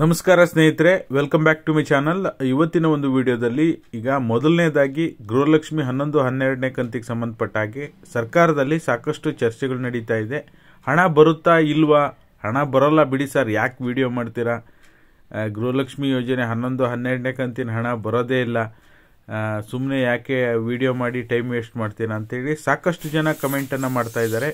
ನಮಸ್ಕಾರ ಸ್ನೇಹಿತರೆ, welcome back to my channel. ಇವತ್ತಿನ ಒಂದು ವಿಡಿಯೋದಲ್ಲಿ ಈಗ ಮೊದಲನೇದಾಗಿ ಗೃಹಲಕ್ಷ್ಮಿ 11-12ನೇ ಕಂತಿಗೆ ಸಂಬಂಧಪಟ್ಟ ಹಾಗೆ ಸರ್ಕಾರದಲ್ಲಿ ಸಾಕಷ್ಟು ಚರ್ಚೆಗಳು ನಡೀತಾ ಇದೆ. ಹಣ ಬರುತ್ತಾ ಇಲ್ವಾ, ಹಣ ಬರೋಲ್ಲ ಬಿಡಿ ಸರ್, ಯಾಕೆ ವಿಡಿಯೋ ಮಾಡ್ತೀರಾ, ಗೃಹಲಕ್ಷ್ಮಿ ಯೋಜನೆ 11-12ನೇ ಕಂತಿನ ಹಣ ಬರೋದೇ ಇಲ್ಲ, ಸುಮ್ಮನೆ ಯಾಕೆ ವಿಡಿಯೋ ಮಾಡಿ ಟೈಮ್ ವೇಸ್ಟ್ ಮಾಡ್ತೀರಾ ಅಂತೇಳಿ ಸಾಕಷ್ಟು ಜನ ಕಮೆಂಟನ್ನು ಮಾಡ್ತಾ ಇದ್ದಾರೆ.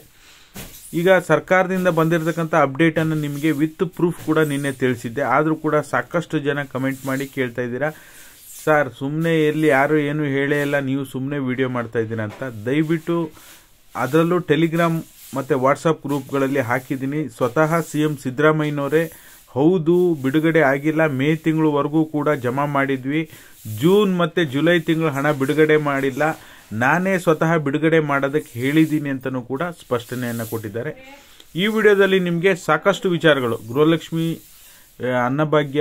ಈಗ ಸರ್ಕಾರದಿಂದ ಬಂದಿರತಕ್ಕಂಥ ಅಪ್ಡೇಟನ್ನು ನಿಮಗೆ ವಿತ್ ಪ್ರೂಫ್ ಕೂಡ ನಿನ್ನೆ ತಿಳಿಸಿದ್ದೆ. ಆದರೂ ಕೂಡ ಸಾಕಷ್ಟು ಜನ ಕಮೆಂಟ್ ಮಾಡಿ ಕೇಳ್ತಾ ಇದ್ದೀರಾ, ಸರ್ ಸುಮ್ಮನೆ ಎಲ್ಲಿ ಯಾರು ಏನು ಹೇಳೇ ಇಲ್ಲ, ನೀವು ಸುಮ್ಮನೆ ವಿಡಿಯೋ ಮಾಡ್ತಾ ಇದ್ದೀರಾ ಅಂತ. ದಯವಿಟ್ಟು ಅದರಲ್ಲೂ ಟೆಲಿಗ್ರಾಮ್ ಮತ್ತು ವಾಟ್ಸಪ್ ಗ್ರೂಪ್ಗಳಲ್ಲಿ ಹಾಕಿದ್ದೀನಿ. ಸ್ವತಃ CM ಸಿದ್ದರಾಮಯ್ಯನವರೇ ಹೌದು ಬಿಡುಗಡೆ ಆಗಿಲ್ಲ, ಮೇ ತಿಂಗಳವರೆಗೂ ಕೂಡ ಜಮಾ ಮಾಡಿದ್ವಿ, ಜೂನ್ ಮತ್ತು ಜುಲೈ ತಿಂಗಳು ಹಣ ಬಿಡುಗಡೆ ಮಾಡಿಲ್ಲ, ನಾನೇ ಸ್ವತಃ ಬಿಡುಗಡೆ ಮಾಡೋದಕ್ಕೆ ಹೇಳಿದ್ದೀನಿ ಅಂತಲೂ ಕೂಡ ಸ್ಪಷ್ಟನೆಯನ್ನು ಕೊಟ್ಟಿದ್ದಾರೆ. ಈ ವಿಡಿಯೋದಲ್ಲಿ ನಿಮಗೆ ಸಾಕಷ್ಟು ವಿಚಾರಗಳು, ಗೃಹಲಕ್ಷ್ಮಿ ಅನ್ನಭಾಗ್ಯ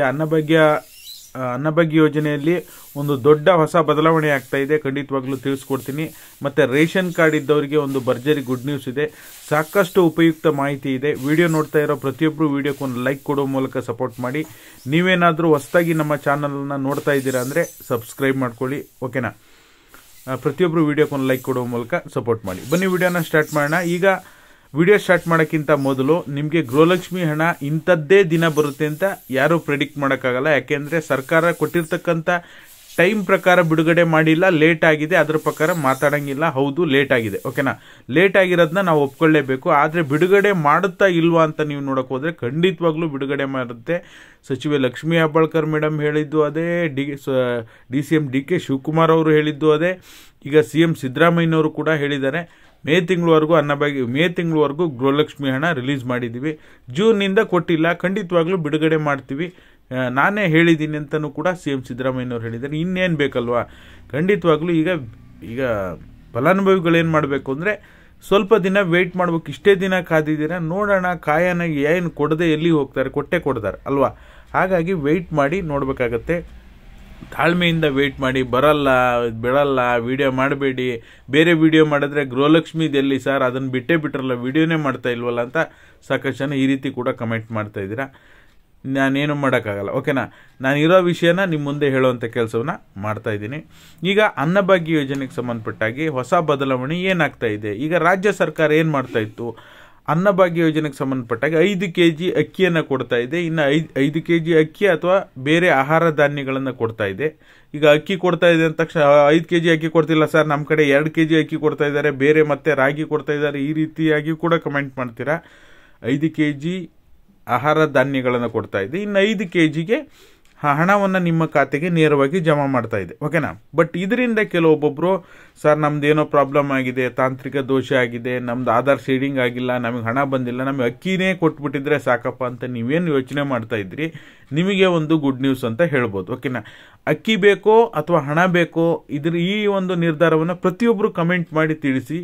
ಯೋಜನೆಯಲ್ಲಿ ಒಂದು ದೊಡ್ಡ ಹೊಸ ಬದಲಾವಣೆ ಆಗ್ತಾ ಇದೆ, ಖಂಡಿತವಾಗ್ಲೂ ತಿಳಿಸ್ಕೊಡ್ತೀನಿ. ಮತ್ತು ರೇಷನ್ ಕಾರ್ಡ್ ಇದ್ದವರಿಗೆ ಒಂದು ಭರ್ಜರಿ ಗುಡ್ ನ್ಯೂಸ್ ಇದೆ, ಸಾಕಷ್ಟು ಉಪಯುಕ್ತ ಮಾಹಿತಿ ಇದೆ. ವಿಡಿಯೋ ನೋಡ್ತಾ ಇರೋ ಪ್ರತಿಯೊಬ್ಬರು ವಿಡಿಯೋಕ್ಕೆ ಒಂದು ಲೈಕ್ ಕೊಡೋ ಮೂಲಕ ಸಪೋರ್ಟ್ ಮಾಡಿ. ನೀವೇನಾದರೂ ಹೊಸದಾಗಿ ನಮ್ಮ ಚಾನಲನ್ನು ನೋಡ್ತಾ ಇದ್ದೀರಾ ಅಂದರೆ ಸಬ್ಸ್ಕ್ರೈಬ್ ಮಾಡ್ಕೊಳ್ಳಿ, ಓಕೆನಾ. ಪ್ರತಿಯೊಬ್ಬರು ವಿಡಿಯೋಕ್ಕೆ ಒಂದು ಲೈಕ್ ಕೊಡೋ ಮೂಲಕ ಸಪೋರ್ಟ್ ಮಾಡಿ. ಬನ್ನಿ ವಿಡಿಯೋನ ಸ್ಟಾರ್ಟ್ ಮಾಡೋಣ. ಈಗ ವಿಡಿಯೋ ಸ್ಟಾರ್ಟ್ ಮಾಡೋಕ್ಕಿಂತ ಮೊದಲು ನಿಮಗೆ ಗೃಹಲಕ್ಷ್ಮಿ ಹಣ ಇಂಥದ್ದೇ ದಿನ ಬರುತ್ತೆ ಅಂತ ಯಾರೂ ಪ್ರೆಡಿಕ್ಟ್ ಮಾಡೋಕ್ಕಾಗಲ್ಲ. ಯಾಕೆಂದರೆ ಸರ್ಕಾರ ಕೊಟ್ಟಿರ್ತಕ್ಕಂಥ ಟೈಮ್ ಪ್ರಕಾರ ಬಿಡುಗಡೆ ಮಾಡಿಲ್ಲ, ಲೇಟ್ ಆಗಿದೆ, ಅದರ ಪ್ರಕಾರ ಮಾತಾಡೋಂಗಿಲ್ಲ. ಹೌದು ಲೇಟ್ ಆಗಿದೆ, ಓಕೆನಾ. ಲೇಟ್ ಆಗಿರೋದನ್ನ ನಾವು ಒಪ್ಕೊಳ್ಳೇಬೇಕು. ಆದರೆ ಬಿಡುಗಡೆ ಮಾಡುತ್ತಾ ಇಲ್ವಾ ಅಂತ ನೀವು ನೋಡೋಕೆ ಹೋದರೆ ಖಂಡಿತವಾಗ್ಲೂ ಬಿಡುಗಡೆ ಮಾಡುತ್ತೆ. ಸಚಿವೆ ಲಕ್ಷ್ಮೀ ಹೆಬ್ಬಾಳ್ಕರ್ ಮೇಡಮ್ ಹೇಳಿದ್ದು ಅದೇ, DCM DK ಶಿವಕುಮಾರ್ ಅವರು ಹೇಳಿದ್ದು ಅದೇ, ಈಗ CM ಸಿದ್ದರಾಮಯ್ಯನವರು ಕೂಡ ಹೇಳಿದ್ದಾರೆ. ಮೇ ತಿಂಗಳವರೆಗೂ ಗೃಹಲಕ್ಷ್ಮಿ ಹಣ ರಿಲೀಸ್ ಮಾಡಿದ್ದೀವಿ, ಜೂನ್ನಿಂದ ಕೊಟ್ಟಿಲ್ಲ, ಖಂಡಿತವಾಗ್ಲೂ ಬಿಡುಗಡೆ ಮಾಡ್ತೀವಿ, ನಾನೇ ಹೇಳಿದ್ದೀನಿ ಅಂತಲೂ ಕೂಡ CM ಸಿದ್ದರಾಮಯ್ಯನವರು ಹೇಳಿದ್ದಾರೆ. ಇನ್ನೇನು ಬೇಕಲ್ವಾ, ಖಂಡಿತವಾಗ್ಲೂ ಈಗ ಫಲಾನುಭವಿಗಳೇನು ಮಾಡಬೇಕು ಅಂದರೆ ಸ್ವಲ್ಪ ದಿನ ವೆಯ್ಟ್ ಮಾಡ್ಬೇಕು. ಇಷ್ಟೇ ದಿನ ಕಾದಿದ್ದೀರಾ, ನೋಡೋಣ ಕಾಯನ ಏನು ಕೊಡದೆ ಎಲ್ಲಿ ಹೋಗ್ತಾರೆ, ಕೊಡ್ತಾರೆ ಅಲ್ವಾ. ಹಾಗಾಗಿ ವೆಯ್ಟ್ ಮಾಡಿ ನೋಡಬೇಕಾಗತ್ತೆ, ತಾಳ್ಮೆಯಿಂದ ವೆಯ್ಟ್ ಮಾಡಿ. ಬಿಡಲ್ಲ ವಿಡಿಯೋ ಮಾಡಬೇಡಿ, ಬೇರೆ ವಿಡಿಯೋ ಮಾಡಿದ್ರೆ ಗೃಹಲಕ್ಷ್ಮಿದೆಲ್ಲಿ ಸರ್, ಅದನ್ನು ಬಿಟ್ಟರಲ್ಲ, ವಿಡಿಯೋನೇ ಮಾಡ್ತಾ ಇಲ್ವಲ್ಲ ಅಂತ ಸಾಕಷ್ಟು ಜನ ಈ ರೀತಿ ಕೂಡ ಕಮೆಂಟ್ ಮಾಡ್ತಾ ಇದ್ದೀರಾ. ನಾನೇನು ಮಾಡೋಕ್ಕಾಗಲ್ಲ, ಓಕೆನಾ. ನಾನು ಇರೋ ವಿಷಯನ ನಿಮ್ಮ ಮುಂದೆ ಹೇಳುವಂಥ ಕೆಲಸವನ್ನು ಮಾಡ್ತಾ ಇದ್ದೀನಿ. ಈಗ ಅನ್ನಭಾಗ್ಯ ಯೋಜನೆಗೆ ಸಂಬಂಧಪಟ್ಟಾಗಿ ಹೊಸ ಬದಲಾವಣೆ ಏನಾಗ್ತಾ ಇದೆ. ಈಗ ರಾಜ್ಯ ಸರ್ಕಾರ ಏನು ಮಾಡ್ತಾ ಇತ್ತು, ಅನ್ನಭಾಗ್ಯ ಯೋಜನೆಗೆ ಸಂಬಂಧಪಟ್ಟಾಗ 5 kg ಅಕ್ಕಿಯನ್ನು ಕೊಡ್ತಾ ಇದೆ. ಇನ್ನು 5 kg ಅಕ್ಕಿ ಅಥವಾ ಬೇರೆ ಆಹಾರ ಧಾನ್ಯಗಳನ್ನು ಕೊಡ್ತಾ ಇದೆ. ಈಗ ಅಕ್ಕಿ ಕೊಡ್ತಾ ಇದೆ ಅಂದ ತಕ್ಷಣ 5 kg ಅಕ್ಕಿ ಕೊಡ್ತಿಲ್ಲ ಸರ್, ನಮ್ಮ ಕಡೆ 2 kg ಅಕ್ಕಿ ಕೊಡ್ತಾ ಇದ್ದಾರೆ, ಬೇರೆ ಮತ್ತೆ ರಾಗಿ ಕೊಡ್ತಾ ಇದ್ದಾರೆ, ಈ ರೀತಿಯಾಗಿ ಕೂಡ ಕಮೆಂಟ್ ಮಾಡ್ತೀರಾ. 5 kg ಆಹಾರ ಧಾನ್ಯಗಳನ್ನು ಕೊಡ್ತಾ ಇದೆ, ಇನ್ನು 5 kgಗೆ ಹಣವನ್ನು ನಿಮ್ಮ ಖಾತೆಗೆ ನೇರವಾಗಿ ಜಮಾ ಮಾಡ್ತಾ ಇದೆ, ಓಕೆನಾ. ಬಟ್ ಇದರಿಂದ ಕೆಲವೊಬ್ಬೊಬ್ಬರು ಸರ್ ನಮ್ದೇನೋ ಪ್ರಾಬ್ಲಮ್ ಆಗಿದೆ, ತಾಂತ್ರಿಕ ದೋಷ ಆಗಿದೆ, ನಮ್ದು ಆಧಾರ್ ಶೇಡಿಂಗ್ ಆಗಿಲ್ಲ, ನಮಗೆ ಹಣ ಬಂದಿಲ್ಲ, ನಮಗೆ ಅಕ್ಕಿನೇ ಕೊಟ್ಬಿಟ್ಟಿದ್ರೆ ಸಾಕಪ್ಪ ಅಂತ ನೀವೇನು ಯೋಚನೆ ಮಾಡ್ತಾ ಇದ್ರಿ, ನಿಮಗೆ ಒಂದು ಗುಡ್ ನ್ಯೂಸ್ ಅಂತ ಹೇಳ್ಬೋದು, ಓಕೆನಾ. ಅಕ್ಕಿ ಬೇಕೋ ಅಥವಾ ಹಣ ಬೇಕೋ, ಈ ಒಂದು ನಿರ್ಧಾರವನ್ನು ಪ್ರತಿಯೊಬ್ಬರು ಕಮೆಂಟ್ ಮಾಡಿ ತಿಳಿಸಿ.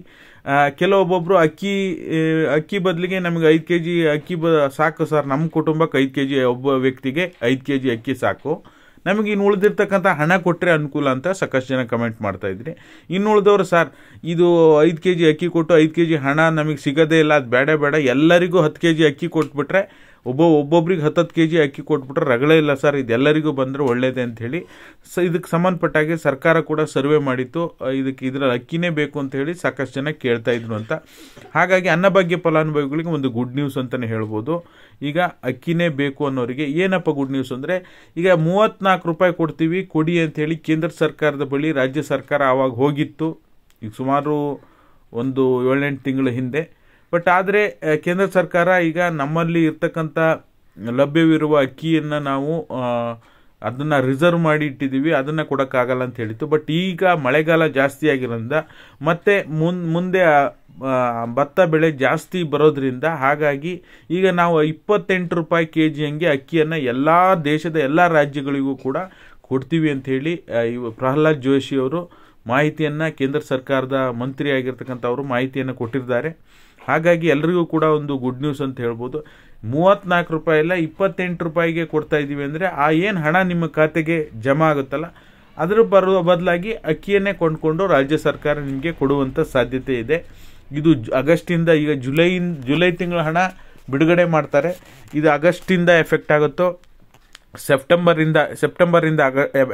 ಕೆಲವೊಬ್ಬೊಬ್ರು ಅಕ್ಕಿ ಬದಲಿಗೆ ನಮಗೆ 5 kg ಅಕ್ಕಿ ಸಾಕು ಸರ್, ನಮ್ಮ ಕುಟುಂಬಕ್ಕೆ 5 kg, ಒಬ್ಬ ವ್ಯಕ್ತಿಗೆ 5 kg ಅಕ್ಕಿ ಸಾಕು, ನಮಗೆ ಇನ್ನು ಉಳಿದಿರ್ತಕ್ಕಂಥ ಹಣ ಕೊಟ್ಟರೆ ಅನುಕೂಲ ಅಂತ ಸಾಕಷ್ಟು ಜನ ಕಮೆಂಟ್ ಮಾಡ್ತಾ ಇದ್ರಿ. ಇನ್ನು ಉಳಿದವರು ಸರ್ ಇದು 5 kg ಅಕ್ಕಿ ಕೊಟ್ಟು 5 kg ಹಣ ನಮಗೆ ಸಿಗೋದೇ ಇಲ್ಲ, ಅದು ಬೇಡ, ಎಲ್ಲರಿಗೂ 10 kg ಅಕ್ಕಿ ಕೊಟ್ಬಿಟ್ರೆ, ಒಬ್ಬೊಬ್ರಿಗೆ 10 kg ಅಕ್ಕಿ ಕೊಟ್ಬಿಟ್ರೆ ರಗಳೇ ಇಲ್ಲ ಸರ್, ಇದೆಲ್ಲರಿಗೂ ಬಂದರೆ ಒಳ್ಳೇದೇ ಅಂತ ಹೇಳಿ ಇದಕ್ಕೆ ಸಂಬಂಧಪಟ್ಟಾಗೆ ಸರ್ಕಾರ ಕೂಡ ಸರ್ವೆ ಮಾಡಿತ್ತು. ಇದರಲ್ಲಿ ಅಕ್ಕಿನೇ ಬೇಕು ಅಂತ ಹೇಳಿ ಸಾಕಷ್ಟು ಜನ ಕೇಳ್ತಾ ಇದ್ರು ಅಂತ. ಹಾಗಾಗಿ ಅನ್ನಭಾಗ್ಯ ಫಲಾನುಭವಿಗಳಿಗೆ ಒಂದು ಗುಡ್ ನ್ಯೂಸ್ ಅಂತಲೇ ಹೇಳ್ಬೋದು. ಈಗ ಅಕ್ಕಿನೇ ಬೇಕು ಅನ್ನೋರಿಗೆ ಏನಪ್ಪ ಗುಡ್ ನ್ಯೂಸ್ ಅಂದರೆ, ಈಗ 34 ರೂಪಾಯಿ ಕೊಡ್ತೀವಿ ಕೊಡಿ ಅಂತ ಹೇಳಿ ಕೇಂದ್ರ ಸರ್ಕಾರದ ಬಳಿ ರಾಜ್ಯ ಸರ್ಕಾರ ಆವಾಗ ಹೋಗಿತ್ತು, ಈಗ ಸುಮಾರು ಒಂದು 7-8 ತಿಂಗಳ ಹಿಂದೆ. ಬಟ್ ಆದರೆ ಕೇಂದ್ರ ಸರ್ಕಾರ ಈಗ ನಮ್ಮಲ್ಲಿ ಇರ್ತಕ್ಕಂಥ ಲಭ್ಯವಿರುವ ಅಕ್ಕಿಯನ್ನು ನಾವು ಅದನ್ನು ರಿಸರ್ವ್ ಮಾಡಿ ಇಟ್ಟಿದ್ದೀವಿ, ಅದನ್ನು ಕೊಡೋಕ್ಕಾಗಲ್ಲ ಅಂತ ಹೇಳಿತ್ತು. ಬಟ್ ಈಗ ಮಳೆಗಾಲ ಜಾಸ್ತಿ ಆಗಿರೋದ್ರಿಂದ ಮತ್ತೆ ಮುಂದೆ ಭತ್ತ ಬೆಳೆ ಜಾಸ್ತಿ ಬರೋದ್ರಿಂದ ಹಾಗಾಗಿ ಈಗ ನಾವು 28 ರೂಪಾಯಿ kg ಹಂಗೆ ಅಕ್ಕಿಯನ್ನು ದೇಶದ ಎಲ್ಲ ರಾಜ್ಯಗಳಿಗೂ ಕೂಡ ಕೊಡ್ತೀವಿ ಅಂತ ಹೇಳಿ ಪ್ರಹ್ಲಾದ್ ಜೋಶಿ ಅವರು ಮಾಹಿತಿಯನ್ನು, ಕೇಂದ್ರ ಸರ್ಕಾರದ ಮಂತ್ರಿ ಆಗಿರ್ತಕ್ಕಂಥವರು ಮಾಹಿತಿಯನ್ನು ಕೊಟ್ಟಿದ್ದಾರೆ. ಹಾಗಾಗಿ ಎಲ್ಲರಿಗೂ ಕೂಡ ಒಂದು ಗುಡ್ ನ್ಯೂಸ್ ಅಂತ ಹೇಳ್ಬೋದು. 34 ರೂಪಾಯಿ ಇಲ್ಲ 28 ರೂಪಾಯಿಗೆ ಕೊಡ್ತಾ ಇದ್ದೀವಿ ಅಂದರೆ ಏನು ಹಣ ನಿಮ್ಮ ಖಾತೆಗೆ ಜಮಾ ಆಗುತ್ತಲ್ಲ, ಅದರ ಬದಲಾಗಿ ಅಕ್ಕಿಯನ್ನೇ ಕೊಂಡ್ಕೊಂಡು ರಾಜ್ಯ ಸರ್ಕಾರ ನಿಮಗೆ ಕೊಡುವಂಥ ಸಾಧ್ಯತೆ ಇದೆ. ಇದು ಆಗಸ್ಟಿಂದ, ಈಗ ಜುಲೈ ತಿಂಗಳ ಹಣ ಬಿಡುಗಡೆ ಮಾಡ್ತಾರೆ, ಇದು ಆಗಸ್ಟಿಂದ ಎಫೆಕ್ಟ್ ಆಗುತ್ತೋ ಸೆಪ್ಟೆಂಬರಿಂದ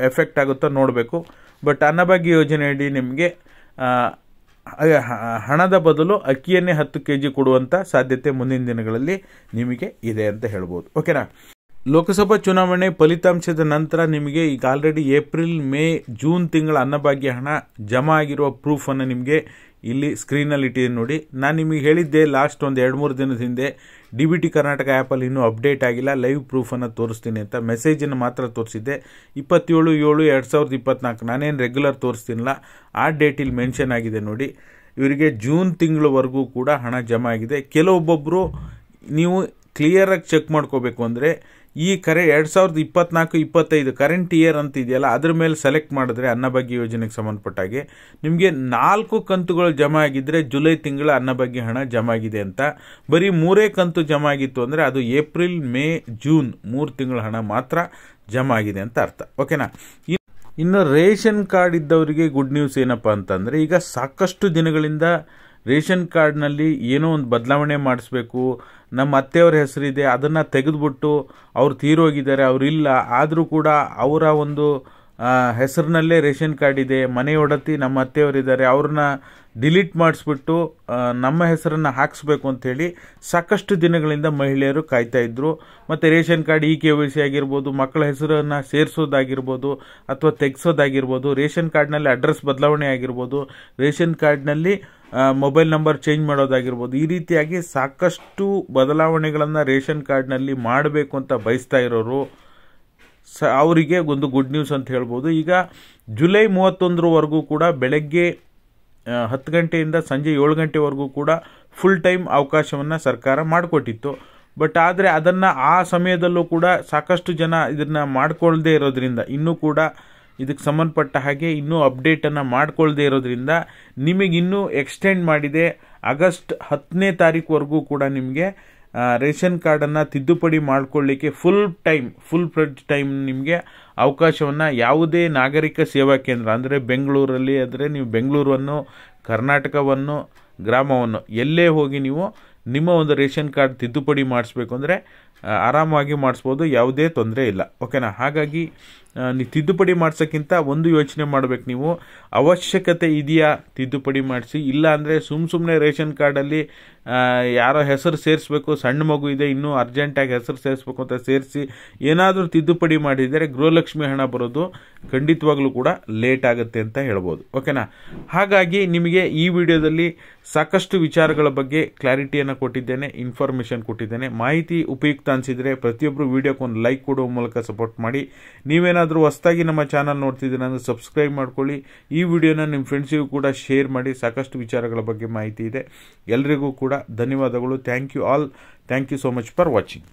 ಎಫೆಕ್ಟ್ ಆಗುತ್ತೋ ನೋಡಬೇಕು. ಬಟ್ ಅನ್ನಭಾಗ್ಯ ಯೋಜನೆಯಡಿ ನಿಮಗೆ ಹಣದ ಬದಲು ಅಕ್ಕಿಯನ್ನೇ 10 kg ಕೊಡುವಂಥ ಸಾಧ್ಯತೆ ಮುಂದಿನ ದಿನಗಳಲ್ಲಿ ನಿಮಗೆ ಇದೆ ಅಂತ ಹೇಳ್ಬೋದು. ಓಕೆನಾ. ಲೋಕಸಭಾ ಚುನಾವಣೆ ಫಲಿತಾಂಶದ ನಂತರ ನಿಮಗೆ ಈಗ ಆಲ್ರೆಡಿ ಏಪ್ರಿಲ್, ಮೇ, ಜೂನ್ ತಿಂಗಳ ಅನ್ನಭಾಗ್ಯ ಹಣ ಜಮಾ ಆಗಿರುವ ಪ್ರೂಫನ್ನು ನಿಮಗೆ ಇಲ್ಲಿ ಸ್ಕ್ರೀನಲ್ಲಿ ಇಟ್ಟಿದ್ದೀನಿ ನೋಡಿ. ನಾನು ನಿಮಗೆ ಹೇಳಿದ್ದೆ ಲಾಸ್ಟ್ ಒಂದು 2-3 ದಿನದ ಹಿಂದೆ DBT ಕರ್ನಾಟಕ ಆ್ಯಪಲ್ಲಿ ಇನ್ನೂ ಅಪ್ಡೇಟ್ ಆಗಿಲ್ಲ, ಲೈವ್ ಪ್ರೂಫನ್ನು ತೋರಿಸ್ತೀನಿ ಅಂತ ಮೆಸೇಜನ್ನು ಮಾತ್ರ ತೋರಿಸಿದ್ದೆ. 27/7/2024 ನಾನೇನು ರೆಗ್ಯುಲರ್ ತೋರಿಸ್ತೀನಿಲ್ಲ, ಆ ಡೇಟ್ ಇಲ್ಲಿ ಮೆನ್ಷನ್ ಆಗಿದೆ ನೋಡಿ. ಇವರಿಗೆ ಜೂನ್ ತಿಂಗಳವರೆಗೂ ಕೂಡ ಹಣ ಜಮಾ ಆಗಿದೆ. ಕೆಲವೊಬ್ಬೊಬ್ಬರು ನೀವು ಕ್ಲಿಯರಾಗಿ ಚೆಕ್ ಮಾಡ್ಕೋಬೇಕು ಅಂದರೆ ಈ 2024-25 ಕರೆಂಟ್ ಇಯರ್ ಅಂತ ಇದೆಯಲ್ಲ, ಅದ್ರ ಮೇಲೆ ಸೆಲೆಕ್ಟ್ ಮಾಡಿದ್ರೆ ಅನ್ನಭಾಗ್ಯ ಯೋಜನೆಗೆ ಸಂಬಂಧಪಟ್ಟಾಗೆ ನಿಮಗೆ 4 ಕಂತುಗಳು ಜಮಾ ಆಗಿದ್ದರೆ ಜುಲೈ ತಿಂಗಳ ಅನ್ನಭಾಗ್ಯ ಹಣ ಜಮಾ ಆಗಿದೆ ಅಂತ. ಬರೀ 3 ಕಂತು ಜಮಾ ಆಗಿತ್ತು ಅಂದರೆ ಅದು ಏಪ್ರಿಲ್, ಮೇ, ಜೂನ್ 3 ತಿಂಗಳ ಹಣ ಮಾತ್ರ ಜಮಾ ಆಗಿದೆ ಅಂತ ಅರ್ಥ. ಓಕೆನಾ. ಇನ್ನು ರೇಷನ್ ಕಾರ್ಡ್ ಇದ್ದವರಿಗೆ ಗುಡ್ ನ್ಯೂಸ್ ಏನಪ್ಪ ಅಂತಂದರೆ, ಈಗ ಸಾಕಷ್ಟು ದಿನಗಳಿಂದ ರೇಷನ್ ಕಾರ್ಡ್ನಲ್ಲಿ ಏನೋ ಒಂದು ಬದಲಾವಣೆ ಮಾಡಿಸ್ಬೇಕು, ನಮ್ಮ ಅತ್ತೆಯವ್ರ ಹೆಸರಿದೆ ಅದನ್ನು ತೆಗೆದುಬಿಟ್ಟು ಅವ್ರು ತೀರೋಗಿದ್ದಾರೆ, ಅವರಿಲ್ಲ, ಆದರೂ ಕೂಡ ಅವರ ಒಂದು ಹೆಸರಿನಲ್ಲೇ ರೇಷನ್ ಕಾರ್ಡ್ ಇದೆ, ಮನೆಯೊಡತಿ ನಮ್ಮ ಅತ್ತೆಯವರಿದ್ದಾರೆ, ಅವ್ರನ್ನ ಡಿಲೀಟ್ ಮಾಡಿಸ್ಬಿಟ್ಟು ನಮ್ಮ ಹೆಸರನ್ನು ಹಾಕಿಸ್ಬೇಕು ಅಂಥೇಳಿ ಸಾಕಷ್ಟು ದಿನಗಳಿಂದ ಮಹಿಳೆಯರು ಕಾಯ್ತಾ ಇದ್ರು. ಮತ್ತು ರೇಷನ್ ಕಾರ್ಡ್ KYC ಆಗಿರ್ಬೋದು, ಮಕ್ಕಳ ಹೆಸರನ್ನು ಸೇರಿಸೋದಾಗಿರ್ಬೋದು ಅಥವಾ ತೆಗೆಸೋದಾಗಿರ್ಬೋದು, ರೇಷನ್ ಕಾರ್ಡ್ನಲ್ಲಿ ಅಡ್ರೆಸ್ ಬದಲಾವಣೆ ಆಗಿರ್ಬೋದು, ರೇಷನ್ ಕಾರ್ಡ್ನಲ್ಲಿ ಮೊಬೈಲ್ ನಂಬರ್ ಚೇಂಜ್ ಮಾಡೋದಾಗಿರ್ಬೋದು, ಈ ರೀತಿಯಾಗಿ ಸಾಕಷ್ಟು ಬದಲಾವಣೆಗಳನ್ನು ರೇಷನ್ ಕಾರ್ಡ್ನಲ್ಲಿ ಮಾಡಬೇಕು ಅಂತ ಬಯಸ್ತಾ ಇರೋರು ಅವರಿಗೆ ಒಂದು ಗುಡ್ ನ್ಯೂಸ್ ಅಂತ ಹೇಳ್ಬೋದು. ಈಗ ಜುಲೈ 31ರವರೆಗೂ ಕೂಡ ಬೆಳಗ್ಗೆ 10 ಗಂಟೆಯಿಂದ ಸಂಜೆ 7 ಗಂಟೆವರೆಗೂ ಕೂಡ ಫುಲ್ ಟೈಮ್ ಅವಕಾಶವನ್ನು ಸರ್ಕಾರ ಮಾಡಿಕೊಟ್ಟಿತ್ತು. ಬಟ್ ಆದರೆ ಅದನ್ನು ಆ ಸಮಯದಲ್ಲೂ ಕೂಡ ಸಾಕಷ್ಟು ಜನ ಇದನ್ನು ಮಾಡ್ಕೊಳ್ಳದೇ ಇರೋದ್ರಿಂದ, ಇನ್ನೂ ಕೂಡ ಇದಕ್ಕೆ ಸಂಬಂಧಪಟ್ಟ ಹಾಗೆ ಇನ್ನೂ ಅಪ್ಡೇಟನ್ನು ಮಾಡ್ಕೊಳ್ಳದೇ ಇರೋದ್ರಿಂದ ನಿಮಗಿನ್ನೂ ಎಕ್ಸ್ಟೆಂಡ್ ಮಾಡಿದೆ. ಆಗಸ್ಟ್ 10ನೇ ತಾರೀಕುವರೆಗೂ ಕೂಡ ನಿಮಗೆ ರೇಷನ್ ಕಾರ್ಡನ್ನು ತಿದ್ದುಪಡಿ ಮಾಡಿಕೊಳ್ಳಿಕ್ಕೆ ಫುಲ್ ಟೈಮ್ ನಿಮಗೆ ಅವಕಾಶವನ್ನು ಯಾವುದೇ ನಾಗರಿಕ ಸೇವಾ ಕೇಂದ್ರ ಅಂದರೆ ಬೆಂಗಳೂರಲ್ಲಿ ಅಂದರೆ ನೀವು ಬೆಂಗಳೂರನ್ನು, ಕರ್ನಾಟಕವನ್ನು, ಗ್ರಾಮವನ್ನು ಎಲ್ಲೇ ಹೋಗಿ ನೀವು ನಿಮ್ಮ ಒಂದು ರೇಷನ್ ಕಾರ್ಡ್ ತಿದ್ದುಪಡಿ ಮಾಡಿಸ್ಬೇಕು ಅಂದರೆ ಆರಾಮಾಗಿ ಮಾಡಿಸ್ಬೋದು, ಯಾವುದೇ ತೊಂದರೆ ಇಲ್ಲ. ಓಕೆನಾ. ಹಾಗಾಗಿ ನೀವು ತಿದ್ದುಪಡಿ ಮಾಡಿಸೋಕ್ಕಿಂತ ಒಂದು ಯೋಚನೆ ಮಾಡಬೇಕು, ನೀವು ಅವಶ್ಯಕತೆ ಇದೆಯಾ ತಿದ್ದುಪಡಿ ಮಾಡಿಸಿ, ಇಲ್ಲ ಅಂದರೆ ಸುಮ್ಮನೆ ರೇಷನ್ ಕಾರ್ಡಲ್ಲಿ ಯಾರೋ ಹೆಸರು ಸೇರಿಸ್ಬೇಕು, ಸಣ್ಣ ಮಗು ಇದೆ ಇನ್ನೂ ಅರ್ಜೆಂಟಾಗಿ ಹೆಸರು ಸೇರಿಸ್ಬೇಕು ಅಂತ ಸೇರಿಸಿ ಏನಾದರೂ ತಿದ್ದುಪಡಿ ಮಾಡಿದರೆ ಗೃಹಲಕ್ಷ್ಮಿ ಹಣ ಬರೋದು ಖಂಡಿತವಾಗ್ಲೂ ಕೂಡ ಲೇಟ್ ಆಗುತ್ತೆ ಅಂತ ಹೇಳ್ಬೋದು. ಓಕೆನಾ. ಹಾಗಾಗಿ ನಿಮಗೆ ಈ ವಿಡಿಯೋದಲ್ಲಿ ಸಾಕಷ್ಟು ವಿಚಾರಗಳ ಬಗ್ಗೆ ಕ್ಲಾರಿಟಿಯನ್ನು ಕೊಟ್ಟಿದ್ದೇನೆ, ಇನ್ಫಾರ್ಮೇಷನ್ ಕೊಟ್ಟಿದ್ದೇನೆ. ಮಾಹಿತಿ ಉಪಯುಕ್ತ ಅನಿಸಿದರೆ ಪ್ರತಿಯೊಬ್ಬರು ವಿಡಿಯೋಕ್ಕೆ ಒಂದು ಲೈಕ್ ಕೊಡುವ ಮೂಲಕ ಸಪೋರ್ಟ್ ಮಾಡಿ. ನೀವೇನಾದರೂ ಹೊಸದಾಗಿ ನಮ್ಮ ಚಾನಲ್ ನೋಡ್ತಿದ್ದೀರ ಅಂದರೆ ಸಬ್ಸ್ಕ್ರೈಬ್ ಮಾಡ್ಕೊಳ್ಳಿ. ಈ ವಿಡಿಯೋನ ನಿಮ್ಮ ಫ್ರೆಂಡ್ಸಿಗೂ ಕೂಡ ಶೇರ್ ಮಾಡಿ. ಸಾಕಷ್ಟು ವಿಚಾರಗಳ ಬಗ್ಗೆ ಮಾಹಿತಿ ಇದೆ. ಎಲ್ರಿಗೂ ಕೂಡ ಧನ್ಯವಾದಗಳು. Thank you all. Thank you so much for watching.